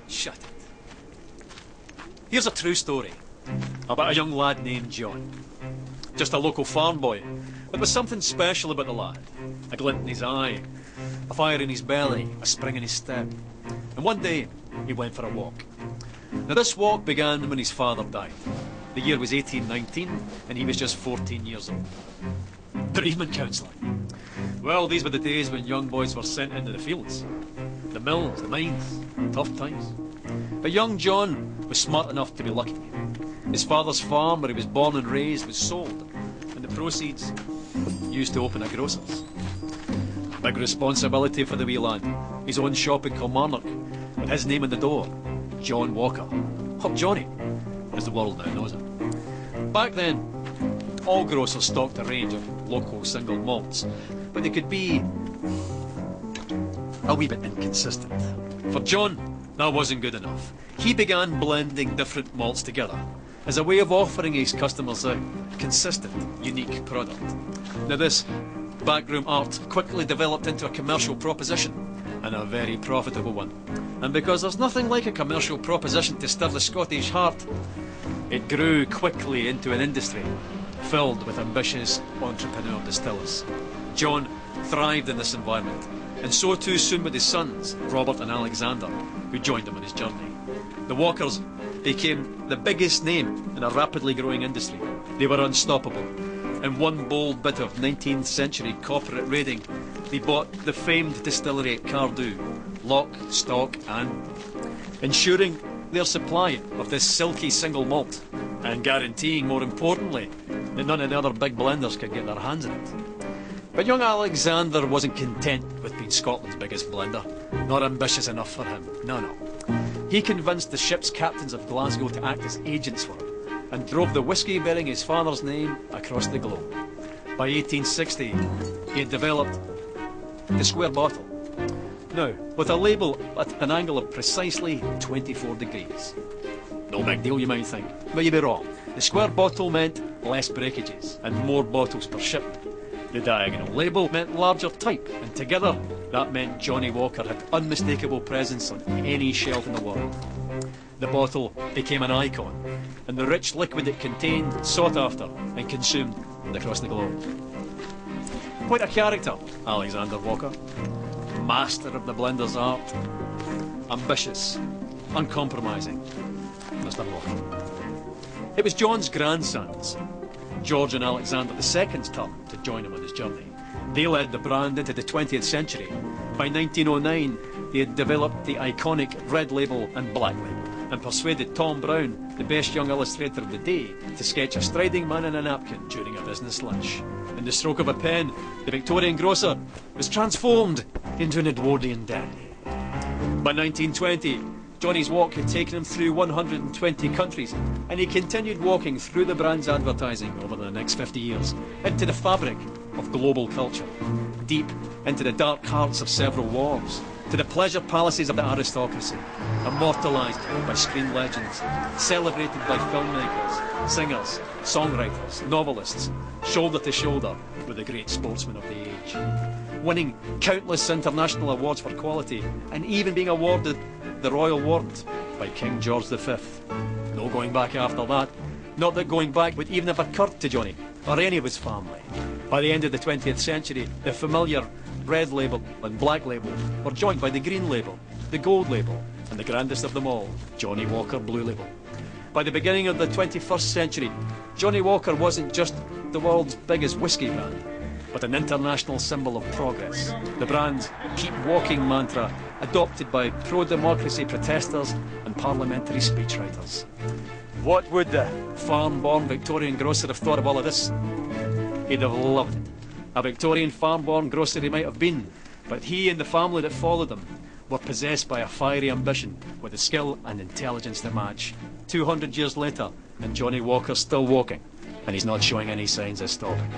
Shut it. Here's a true story about a young lad named John. Just a local farm boy, but there was something special about the lad. A glint in his eye, a fire in his belly, a spring in his step. And one day, he went for a walk. Now this walk began when his father died. The year was 1819, and he was just 14 years old. Bereavement counselling. Well, these were the days when young boys were sent into the fields. The mills, the mines, tough times. But young John was smart enough to be lucky. His father's farm, where he was born and raised, was sold, and the proceeds used to open a grocer's. Big responsibility for the wee lad. His own shop in Kilmarnock, with his name on the door, John Walker, or Johnnie, as the world now knows him. Back then, all grocers stocked a range of local single malts, but they could be a wee bit inconsistent. For John, that wasn't good enough. He began blending different malts together as a way of offering his customers a consistent, unique product. Now this backroom art quickly developed into a commercial proposition, and a very profitable one. And because there's nothing like a commercial proposition to stir the Scottish heart, it grew quickly into an industry filled with ambitious entrepreneur distillers. John thrived in this environment, and so too soon with his sons, Robert and Alexander, who joined him on his journey. The Walkers became the biggest name in a rapidly growing industry. They were unstoppable. In one bold bit of 19th century corporate raiding, they bought the famed distillery at Cardew, lock, stock and ensuring their supply of this silky single malt, and guaranteeing, more importantly, that none of the other big blenders could get their hands on it. But young Alexander wasn't content with being Scotland's biggest blender. Not ambitious enough for him, no. He convinced the ship's captains of Glasgow to act as agents for him, and drove the whisky bearing his father's name across the globe. By 1860, he had developed the square bottle. Now, with a label at an angle of precisely 24 degrees. No big deal, you might think, but you'd be wrong. The square bottle meant less breakages and more bottles per shipment. The diagonal label meant larger type, and together that meant Johnnie Walker had unmistakable presence on any shelf in the world. The bottle became an icon, and the rich liquid it contained sought after and consumed across the globe. Quite a character, Alexander Walker. Master of the blender's art. Ambitious, uncompromising, Mr. Walker. It was John's grandsons, George and Alexander II's turn to join him on his journey. They led the brand into the 20th century. By 1909, they had developed the iconic red label and black label, and persuaded Tom Brown, the best young illustrator of the day, to sketch a striding man in a napkin during a business lunch. In the stroke of a pen, the Victorian grocer was transformed into an Edwardian dandy. By 1920, Johnnie's walk had taken him through 120 countries, and he continued walking through the brand's advertising over the next 50 years, into the fabric of global culture, deep into the dark hearts of several wars, to the pleasure palaces of the aristocracy, immortalised by screen legends, celebrated by filmmakers, singers, songwriters, novelists, shoulder to shoulder with the great sportsmen of the age, winning countless international awards for quality, and even being awarded the Royal Warrant by King George V. No going back after that. Not that going back would even have occurred to Johnnie, or any of his family. By the end of the 20th century, the familiar red label and black label were joined by the green label, the gold label, and the grandest of them all, Johnnie Walker Blue Label. By the beginning of the 21st century, Johnnie Walker wasn't just the world's biggest whisky brand, but an international symbol of progress. The brand's keep walking mantra, adopted by pro-democracy protesters and parliamentary speechwriters. What would the farm-born Victorian grocer have thought of all of this? He'd have loved it. A Victorian farm-born grocer he might have been, but he and the family that followed him were possessed by a fiery ambition with the skill and intelligence to match. 200 years later, and Johnnie Walker's still walking, and he's not showing any signs of stopping.